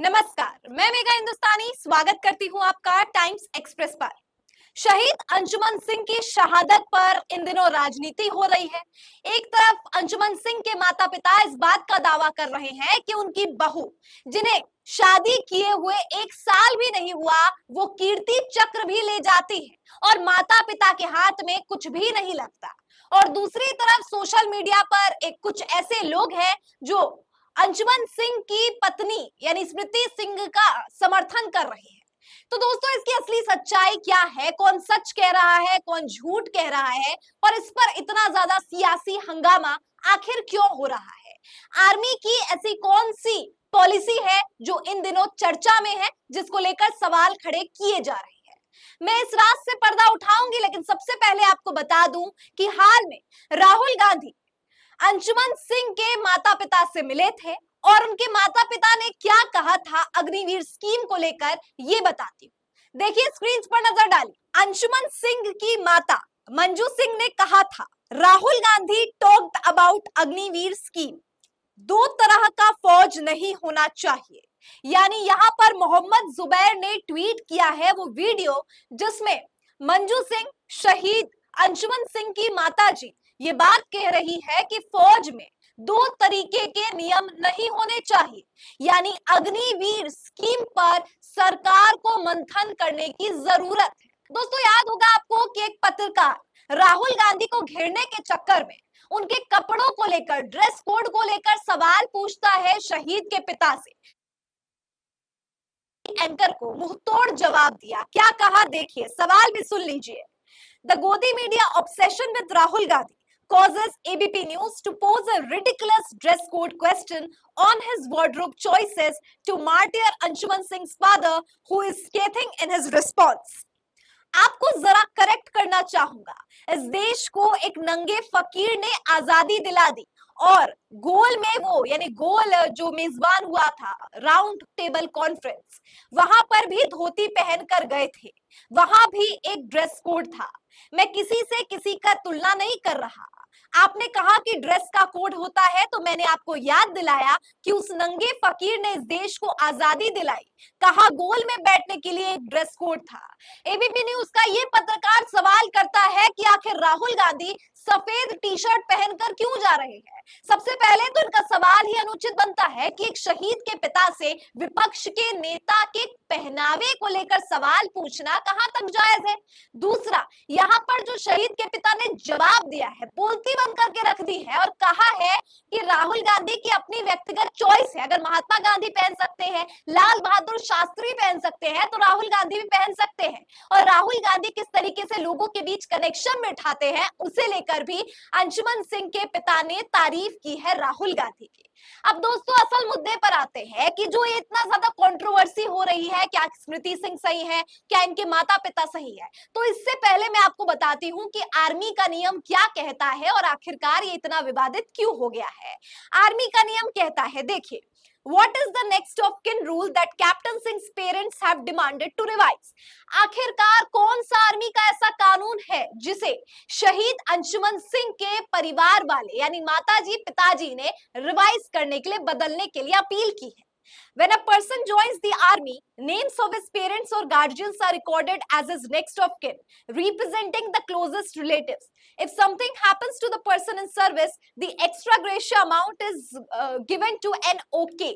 नमस्कार, मैं मेघा हिंदुस्तानी स्वागत करती हूँ आपका टाइम्स एक्सप्रेस पर। शहीद अंजुमन सिंह की शहादत पर इन दिनों राजनीति हो रही है। एक तरफ अंजुमन सिंह के माता पिता इस बात का दावा कर रहे हैं कि उनकी बहू, जिन्हें शादी किए हुए 1 साल भी नहीं हुआ, वो कीर्ति चक्र भी ले जाती है और माता पिता के हाथ में कुछ भी नहीं लगता। और दूसरी तरफ सोशल मीडिया पर एक कुछ ऐसे लोग हैं जो अंजुमन सिंह की पत्नी यानी स्मृति सिंह का समर्थन कर रहे हैं। तो दोस्तों, इसकी असली सच्चाई क्या है, कौन सच कह रहा है, कौन झूठ कह रहा है और इस पर इतना ज्यादा सियासी हंगामा आखिर क्यों हो रहा है? आर्मी की ऐसी कौन सी पॉलिसी है जो इन दिनों चर्चा में है, जिसको लेकर सवाल खड़े किए जा रहे हैं? मैं इस रात से पर्दा उठाऊंगी, लेकिन सबसे पहले आपको बता दूं कि हाल में राहुल गांधी अंजुमन सिंह के माता पिता से मिले थे और उनके माता पिता ने क्या कहा था अग्निवीर स्कीम को लेकर, ये बताती हूँ। देखिए, स्क्रीन पर नजर डालिए। अंजुमन सिंह की माता मंजू सिंह ने कहा था, Rahul Gandhi talked about Agniveer scheme. दो तरह का फौज नहीं होना चाहिए। यानी यहाँ पर मोहम्मद जुबैर ने ट्वीट किया है वो वीडियो, जिसमें मंजू सिंह, शहीद अंजुमन सिंह की माताजी, ये बात कह रही है कि फौज में दो तरीके के नियम नहीं होने चाहिए। यानी अग्निवीर स्कीम पर सरकार को मंथन करने की जरूरत है। दोस्तों, याद होगा आपको कि एक पत्रकार राहुल गांधी को घेरने के चक्कर में उनके कपड़ों को लेकर, ड्रेस कोड को लेकर सवाल पूछता है शहीद के पिता से। एंकर को मुंहतोड़ जवाब दिया। क्या कहा, देखिए, सवाल भी सुन लीजिए। The Godi media obsession with Rahul Gandhi causes ABP News to pose a ridiculous dress code question on his wardrobe choices to martyr Anshuman Singh's father, who is scathing in his response. आपको जरा correct करना चाहूंगा, इस देश को एक नंगे फकीर ने आजादी दिला दी और गोल में वो यानी गोल जो मेजबान हुआ था राउंड टेबल कॉन्फ्रेंस, वहां पर भी धोती पहनकर गए थे, वहां भी एक ड्रेस कोड था। मैं किसी से किसी का तुलना नहीं कर रहा। आपने कहा कि ड्रेस का कोड होता है, तो मैंने आपको याद दिलाया कि उस नंगे फकीर ने इस देश को आजादी दिलाई। कहा गोल में बैठने के लिए एक ड्रेस कोड था। एबीपी न्यूज का ये पत्रकार सवाल करता है कि आखिर राहुल गांधी सफेद टी शर्ट पहनकर क्यों जा रहे हैं? सबसे पहले तो इनका सवाल ही अनुचित बनता है कि एक शहीद के पिता से विपक्ष के नेता के पहनावे को लेकर सवाल पूछना कहां तक जायज है। दूसरा, यहाँ पर जो शहीद के पिता ने जवाब दिया है, बोलती बंद करके रख दी है और कहा है कि राहुल गांधी की अपनी व्यक्तिगत चॉइस है। अगर महात्मा गांधी पहन सकते हैं, लाल बहादुर शास्त्री पहन सकते हैं, तो राहुल गांधी भी पहन सकते हैं। और राहुल गांधी किस तरीके से लोगों के बीच कनेक्शन बिठाते हैं, उसे लेकर भी अंशुमन सिंह के पिता ने तारीफ की है राहुल गांधी की। अब दोस्तों, असल मुद्दे पर आते हैं कि जो ये इतना ज्यादा कंट्रोवर्सी हो रही है, क्या स्मृति सिंह सही है, क्या इनके माता पिता सही है? तो इससे पहले मैं आपको बताती हूँ कि आर्मी का नियम क्या कहता है और आखिरकार ये इतना विवादित क्यों हो गया है। आर्मी का नियम कहता है, देखिए, What is the next of kin rule that Captain Singh's parents have demanded to revise? आखिरकार कौन सा आर्मी का ऐसा कानून है जिसे शहीद अंशुमन सिंह के परिवार वाले यानी माताजी पिताजी ने रिवाइज करने के लिए, बदलने के लिए अपील की है? When a person joins the army, names of his parents or guardians are recorded as his next of kin, representing the closest relatives. If something happens to the person in service, the extra gratia amount is given to NOK.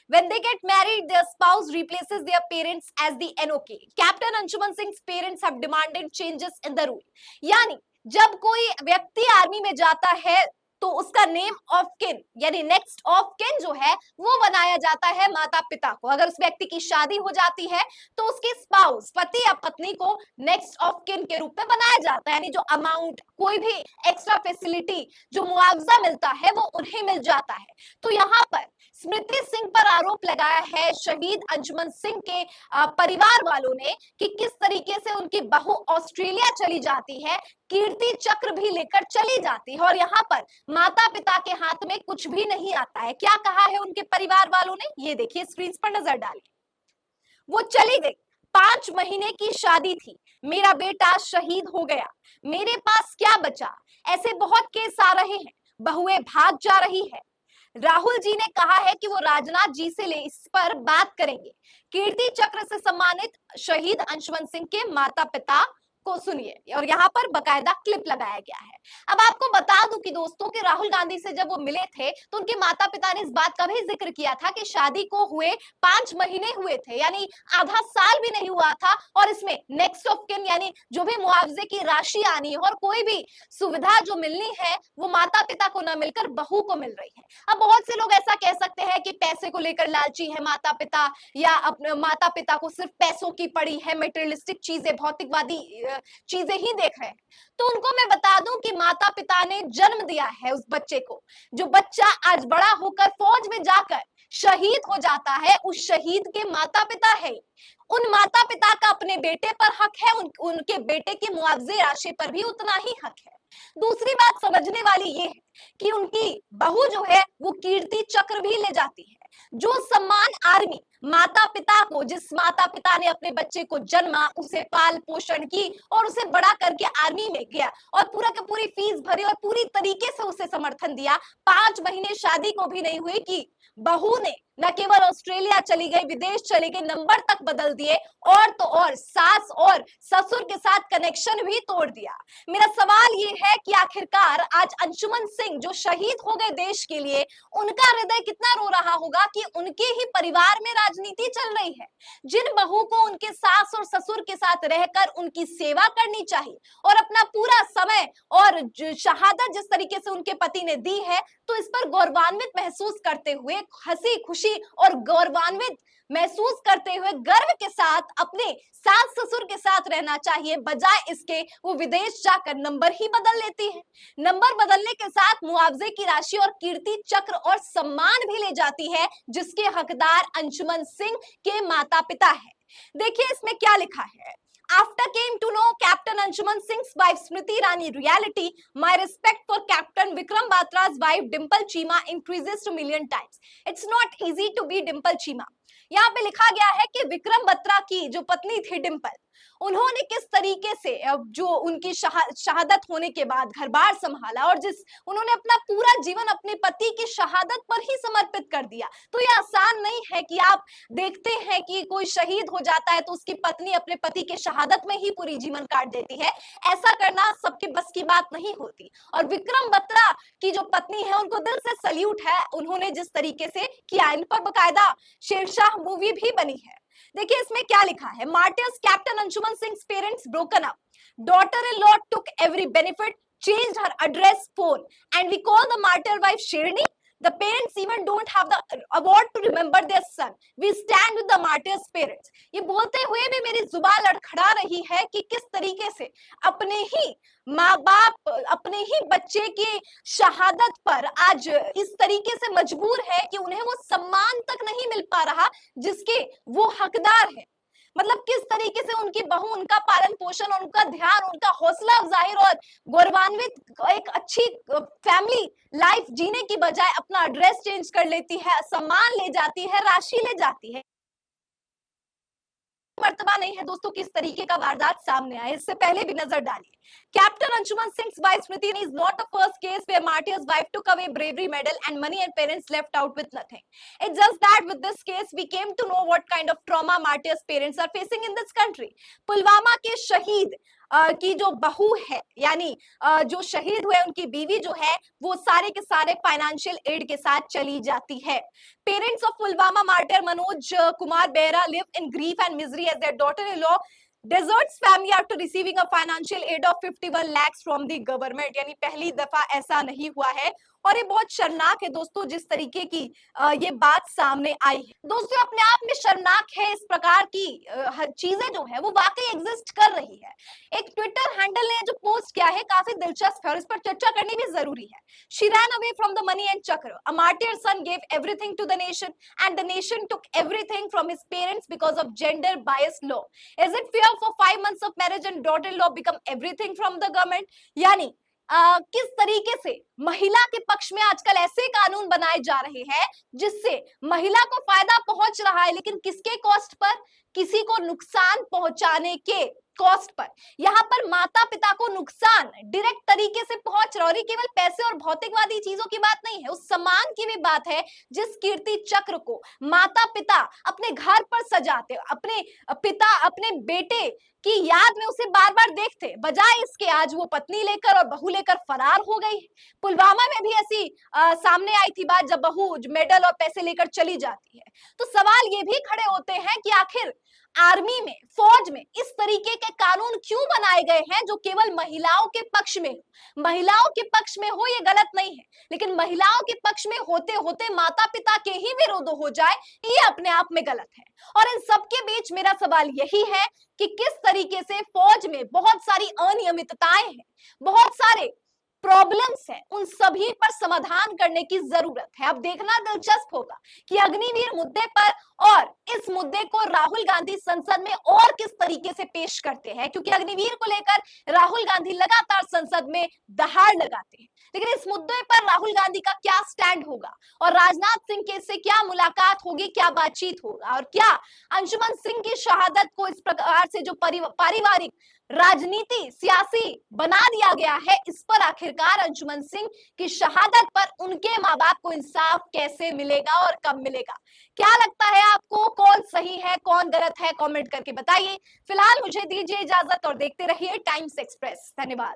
When they get married, their spouse replaces their parents as the NOK. Captain Anshuman Singh's parents have demanded changes in the rule. यानी जब कोई व्यक्ति army में जाता है तो उसका name of kin यानी नेक्स्ट ऑफ किन जो है वो बनाया जाता है माता पिता को। अगर उस व्यक्ति की शादी हो जाती है तो उसके स्पाउस, पति या पत्नी को नेक्स्ट ऑफ किन के रूप में बनाया जाता है। यानी जो अमाउंट, कोई भी एक्स्ट्रा फैसिलिटी, जो मुआवजा मिलता है, वो उन्हें मिल जाता है। तो यहाँ पर स्मृति सिंह पर आरोप लगाया है शहीद अंशुमन सिंह के परिवार वालों ने कि किस तरीके से उनकी बहू ऑस्ट्रेलिया चली जाती है, कीर्ति चक्र भी लेकर चली जाती है और यहाँ पर माता पिता के हाथ में कुछ भी नहीं आता है। क्या कहा है उनके परिवार वालों ने, ये देखिए, स्क्रीन पर नजर डालिए। वो चली गई, 5 महीने की शादी थी, मेरा बेटा शहीद हो गया, मेरे पास क्या बचा? ऐसे बहुत केस आ रहे हैं, बहुएं भाग जा रही है। राहुल जी ने कहा है कि वो राजनाथ जी से इस पर बात करेंगे। कीर्ति चक्र से सम्मानित शहीद अंशुमन सिंह के माता पिता को सुनिए, और यहाँ पर बकायदा क्लिप लगाया गया है। अब आपको बता दूं कि दोस्तों कि राहुल गांधी से जब वो मिले थे तो उनके माता पिता ने इस बात का भी जिक्र किया था कि शादी को हुए 5 महीने हुए थे, यानी आधा साल भी नहीं हुआ था, और इसमें नेक्स्ट ऑफ किन यानी जो भी मुआवजे की राशि आनी है और कोई भी सुविधा जो मिलनी है वो माता पिता को न मिलकर बहू को मिल रही है। अब बहुत से लोग ऐसा कह सकते हैं कि पैसे को लेकर लालची है माता पिता, या अपने माता पिता को सिर्फ पैसों की पड़ी है, मेटेरियलिस्टिक चीजें, भौतिकवादी चीजें ही देख रहे हैं। तो उनको मैं बता दूं कि माता पिता ने जन्म दिया है उस बच्चे को, जो बच्चा आज बड़ा होकर फौज में जाकर शहीद हो जाता है, उस शहीद के माता पिता है। उन माता पिता का अपने बेटे पर हक है, उनके बेटे की मुआवजे राशि पर भी उतना ही हक है। दूसरी बात समझने वाली ये है कि उनकी बहू जो है वो कीर्ति चक्र भी ले जाती है। जो सम्मान आर्मी माता पिता को, जिस माता पिता ने अपने बच्चे को जन्मा, उसे पाल पोषण की और उसे बड़ा करके आर्मी में गया और पूरा की पूरी फीस भरी और पूरी तरीके से उसे समर्थन दिया, 5 महीने शादी को भी नहीं हुए कि बहू ने न केवल ऑस्ट्रेलिया चली गई, विदेश चली गई, नंबर तक बदल दिए, और तो और सास और ससुर के साथ कनेक्शन भी तोड़ दिया। मेरा सवाल ये है कि आखिरकार आज अंशुमन सिंह जो शहीद हो गए देश के लिए, उनका हृदय कितना रो रहा होगा कि उनके ही परिवार में राजनीति चल रही है। जिन बहू को उनके सास और ससुर के साथ रहकर उनकी सेवा करनी चाहिए और अपना पूरा समय और शहादत जिस तरीके से उनके पति ने दी है, तो इस पर गौरवान्वित महसूस करते हुए, हंसी खुशी और गौरवान्वित महसूस करते हुए गर्व के साथ अपने सास ससुर के साथ रहना चाहिए, बजाय इसके वो विदेश जाकर नंबर ही बदल लेती है। नंबर बदलने के साथ मुआवजे की राशि और कीर्ति चक्र और सम्मान भी ले जाती है, जिसके हकदार अंशुमन सिंह के माता पिता है। देखिए इसमें क्या लिखा है। After came to know Captain Anshuman Singh's wife Smriti Irani reality, my respect for Captain Vikram Batra's wife Dimple Cheema increases to million times. It's not easy to be Dimple Cheema. यहाँ पे लिखा गया है कि विक्रम बत्रा की जो पत्नी थी डिम्पल, उन्होंने किस तरीके से जो उनकी शहादत होने के बाद घर बार संभाला और जिस उन्होंने अपना पूरा जीवन अपने पति की शहादत पर ही समर्पित कर दिया। तो ये आसान नहीं है कि आप देखते हैं कि कोई शहीद हो जाता है तो उसकी पत्नी अपने पति के शहादत में ही पूरी जीवन काट देती है। ऐसा करना सबके बस की बात नहीं होती। और विक्रम बत्रा की जो पत्नी है उनको दिल से सल्यूट है, उन्होंने जिस तरीके से किया। इन पर बकायदा शेरशाह मूवी भी बनी है। देखिए इसमें क्या लिखा है। Martyrs captain Anshuman Singh parents broken up, daughter in law took every benefit, changed her address, phone, and we call the martyr wife Sherni. The parents even don't have the award to remember their son. We stand with the martyrs' parents. ये बोलते हुए भी मेरी जुबान लड़खड़ा रही है कि किस तरीके से अपने ही माँ बाप अपने ही बच्चे की शहादत पर आज इस तरीके से मजबूर है कि उन्हें वो सम्मान तक नहीं मिल पा रहा जिसके वो हकदार है। मतलब किस तरीके से उनकी बहू उनका पालन पोषण, उनका ध्यान, उनका हौसला अफजाहिर और गौरवान्वित एक अच्छी फैमिली लाइफ जीने की बजाय अपना एड्रेस चेंज कर लेती है, सम्मान ले जाती है, राशि ले जाती है। मर्तबा नहीं है दोस्तों किस तरीके का वारदात सामने आए, इससे पहले भी नजर डालिए। Captain Anshuman Singh's wife Smriti is not the first case where martyr's wife took away bravery medal and money and parents left out with nothing. It's just that with this case we came to know what kind of trauma martyrs parents are facing in this country. Pulwama के शहीद की जो बहू है, यानी जो शहीद हुए उनकी बीवी जो है वो सारे के सारे फाइनेंशियल एड के साथ चली जाती है। Parents of Pulwama martyr Manoj Kumar Behra live in grief and misery as their daughter-in-law deserts family after receiving a financial aid of 51 lakhs from the government। यानी पहली दफा ऐसा नहीं हुआ है और ये बहुत शर्मनाक है दोस्तों जिस तरीके की ये बात सामने आई है। दोस्तों अपने आप में शर्मनाक है, इस प्रकार की चीजें जो है वो वाकई एग्जिस्ट कर रही है। एक ट्विटर हैंडल ने जो पोस्ट किया है काफी दिलचस्प है और इस पर चर्चा करनी भी जरूरी है। She ran away from the money and chakra. A martyr son gave everything to the nation and the nation took everything from his parents because of gender biased law. Is it fair for 5 months of marriage and daughter-in-law become everything from the government? यानी किस तरीके से महिला के पक्ष में आजकल ऐसे कानून बनाए जा रहे हैं जिससे महिला को फायदा पहुंच रहा है, लेकिन किसके कॉस्ट पर? किसी को नुकसान पहुंचाने के कॉस्ट पर। यहाँ पर माता पिता को नुकसान डायरेक्ट तरीके से पहुंच रहा है, और ये केवल पैसे और भौतिकवादी चीजों की बात नहीं है, उस सम्मान की भी बात है जिस कीर्ति चक्र को माता पिता अपने घर पर सजाते, अपने पिता अपने बेटे की याद में उसे बार बार देखते, बजाय इसके आज वो पत्नी लेकर और बहू लेकर फरार हो गई। पुलवामा में भी ऐसी सामने आई थी बात, जब बहू मेडल और पैसे लेकर चली जाती है। तो सवाल ये भी खड़े होते हैं कि आखिर आर्मी में, फौज में इस तरीके के कानून क्यों बनाए गए हैं जो केवल महिलाओं के पक्ष में हो। महिलाओं के पक्ष में हो ये गलत नहीं है, लेकिन महिलाओं के पक्ष में होते होते माता पिता के ही विरोध हो जाए ये अपने आप में गलत है। और इन सबके बीच मेरा सवाल यही है कि किस तरीके से फौज में बहुत सारी अनियमितताएं हैं, बहुत सारे प्रॉब्लम्स हैं, उन सभी पर समाधान करने की जरूरत है। अब देखना दिलचस्प होगा कि अग्निवीर मुद्दे पर और इस मुद्दे को राहुल गांधी संसद में और किस तरीके से पेश करते हैं, क्योंकि अग्निवीर को लेकर राहुल गांधी लगातार संसद में दहाड़ लगाते हैं, लेकिन इस मुद्दे पर राहुल गांधी का क्या स्टैंड होगा और राजनाथ सिंह के से क्या मुलाकात होगी, क्या बातचीत होगा, और क्या अंशुमन सिंह की शहादत को इस प्रकार से जो पारिवारिक राजनीति सियासी बना दिया गया है, इस पर आखिरकार अंशुमन सिंह की शहादत पर उनके माँ बाप को इंसाफ कैसे मिलेगा और कब मिलेगा। क्या लगता है आपको, कौन सही है कौन गलत है, कमेंट करके बताइए। फिलहाल मुझे दीजिए इजाजत और देखते रहिए टाइम्स एक्सप्रेस। धन्यवाद।